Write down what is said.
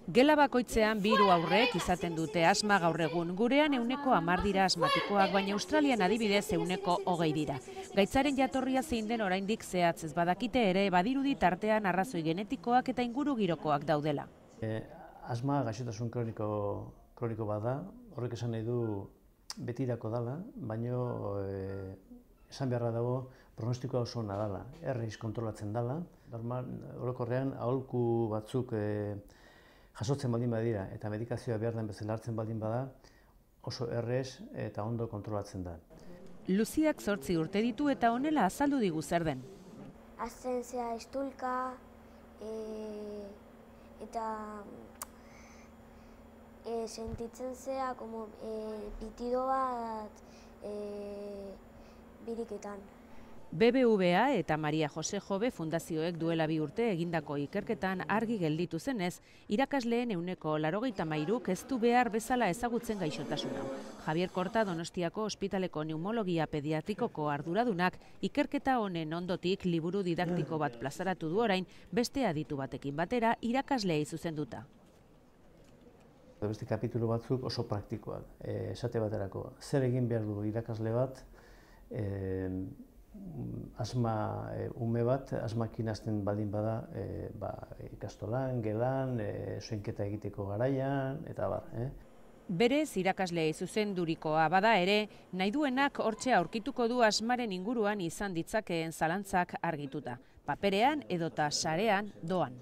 Gela bakoitzean 3 aurrek izaten dute asma gaur egun. Gurean 10% dira asmatikoak, baina Australian adibidez 20% dira. Gaitzaren jatorria zein den oraindik zehatz ez badakite ere, badirudi tartean arrazoi genetikoak eta inguru girokoak daudela. Asma gaixotasun kroniko bada, horrek esan nahi du betirako dala, baina esan beharra dago pronostikoa oso ona dala, erreiz kontrolatzen dala. Normal, orokorrean aholku batzuk jasotzen baldin badira eta medikazioa behar den bezala hartzen baldin bada, oso errez eta ondo kontrolatzen da. Luziak 8 urte ditu eta honela azaldu digu zer den. Azten zea istulka eta sentitzen zea pitido bat biriketan. BBVA eta Maria Jose Jobe fundazioek duela 2 urte egindako ikerketan argi gelditu zenez, irakasleen 83%k ez du behar bezala ezagutzen gaixotasuna. Javier Korta Donostiako Ospitaleko Neumologia Pediatrikoko arduradunak ikerketa honen ondotik liburu didaktiko bat plazaratu du orain beste aditu batekin batera irakasleei zuzenduta. Beste kapitulu batzuk oso praktikoak, esate baterako. Zer egin behar du irakasle bat, asma ume bat, asmakin hasten baldin bada ikastolan, gelan, soinketa egiteko garaian, eta bar. Berez irakasleei zuzendurikoa bada ere, nahi duenak hortxe aurkituko du asmaren inguruan izan ditzakeen zalantzak argituta. Paperean edota sarean doan.